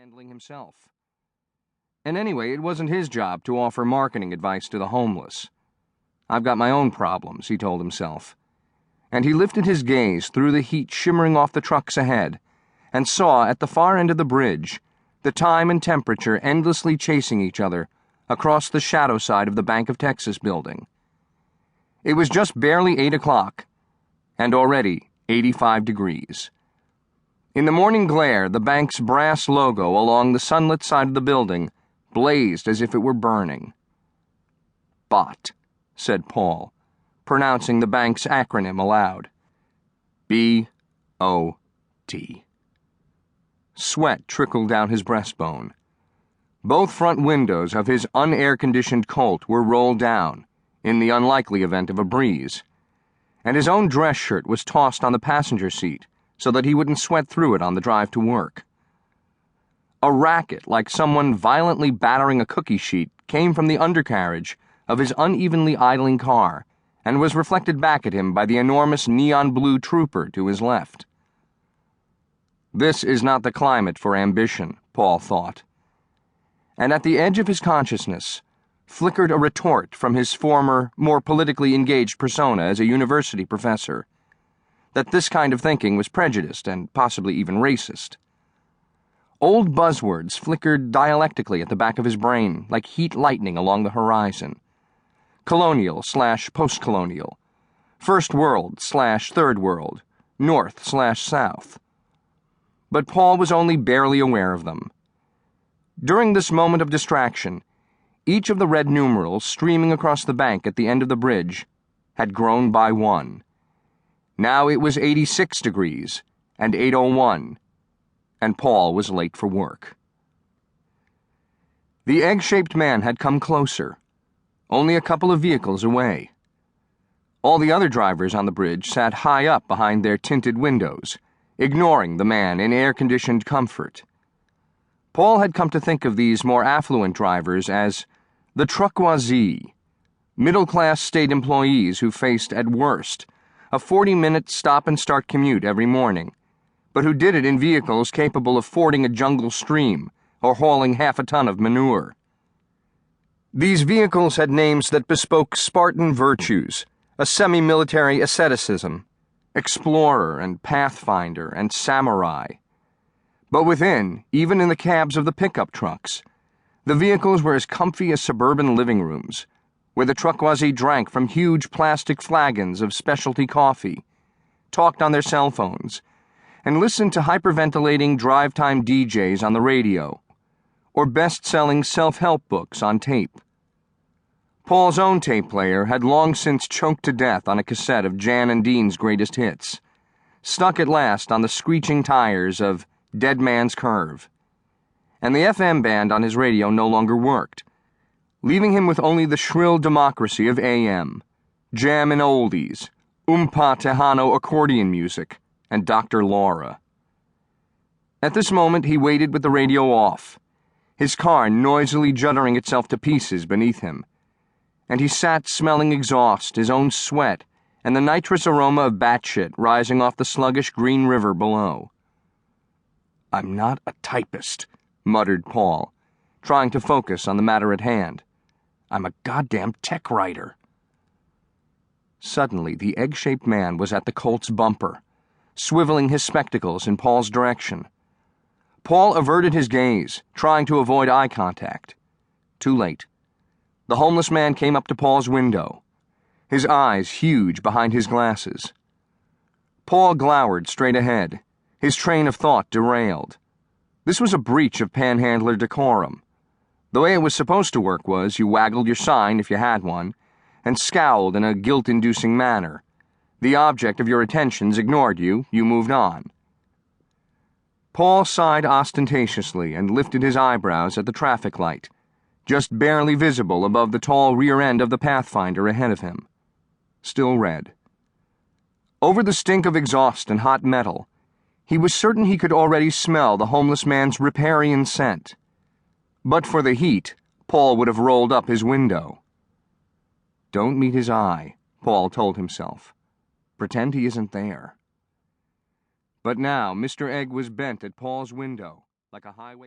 handling himself. And anyway, it wasn't his job to offer marketing advice to the homeless. I've got my own problems, he told himself. And he lifted his gaze through the heat shimmering off the trucks ahead and saw at the far end of the bridge the time and temperature endlessly chasing each other across the shadow side of the Bank of Texas building. It was just barely 8 o'clock, and already 85 degrees. In the morning glare, the bank's brass logo along the sunlit side of the building blazed as if it were burning. "BOT," said Paul, pronouncing the bank's acronym aloud. B-O-T. Sweat trickled down his breastbone. Both front windows of his unair-conditioned Colt were rolled down, in the unlikely event of a breeze, and his own dress shirt was tossed on the passenger seat so that he wouldn't sweat through it on the drive to work. A racket, like someone violently battering a cookie sheet, came from the undercarriage of his unevenly idling car and was reflected back at him by the enormous neon-blue trooper to his left. This is not the climate for ambition, Paul thought. And at the edge of his consciousness flickered a retort from his former, more politically engaged persona as a university professor, that this kind of thinking was prejudiced and possibly even racist. Old buzzwords flickered dialectically at the back of his brain like heat lightning along the horizon. Colonial/post-colonial, first world/third world, north/south. But Paul was only barely aware of them. During this moment of distraction, each of the red numerals streaming across the bank at the end of the bridge had grown by 1. Now it was 86 degrees and 8:01, and Paul was late for work. The egg-shaped man had come closer, only a couple of vehicles away. All the other drivers on the bridge sat high up behind their tinted windows, ignoring the man in air-conditioned comfort. Paul had come to think of these more affluent drivers as the truckoisie, middle-class state employees who faced, at worst, a 40-minute stop-and-start commute every morning, but who did it in vehicles capable of fording a jungle stream or hauling half a ton of manure. These vehicles had names that bespoke Spartan virtues, a semi-military asceticism, explorer and pathfinder and samurai. But within, even in the cabs of the pickup trucks, the vehicles were as comfy as suburban living rooms, where the truckwazi drank from huge plastic flagons of specialty coffee, talked on their cell phones, and listened to hyperventilating drive-time DJs on the radio, or best-selling self-help books on tape. Paul's own tape player had long since choked to death on a cassette of Jan and Dean's greatest hits, stuck at last on the screeching tires of Dead Man's Curve. And the FM band on his radio no longer worked, leaving him with only the shrill democracy of AM, jam and oldies, Tejano accordion music, and Dr. Laura. At this moment he waited with the radio off, his car noisily juddering itself to pieces beneath him, and he sat smelling exhaust, his own sweat, and the nitrous aroma of batshit rising off the sluggish green river below. "I'm not a typist," muttered Paul, trying to focus on the matter at hand. "I'm a goddamn tech writer." Suddenly, the egg-shaped man was at the Colt's bumper, swiveling his spectacles in Paul's direction. Paul averted his gaze, trying to avoid eye contact. Too late. The homeless man came up to Paul's window, his eyes huge behind his glasses. Paul glowered straight ahead, his train of thought derailed. This was a breach of panhandler decorum. The way it was supposed to work was you waggled your sign if you had one, and scowled in a guilt-inducing manner. The object of your attentions ignored you, you moved on. Paul sighed ostentatiously and lifted his eyebrows at the traffic light, just barely visible above the tall rear end of the Pathfinder ahead of him. Still red. Over the stink of exhaust and hot metal, he was certain he could already smell the homeless man's riparian scent. But for the heat, Paul would have rolled up his window. Don't meet his eye, Paul told himself. Pretend he isn't there. But now Mr. Egg was bent at Paul's window, like a highway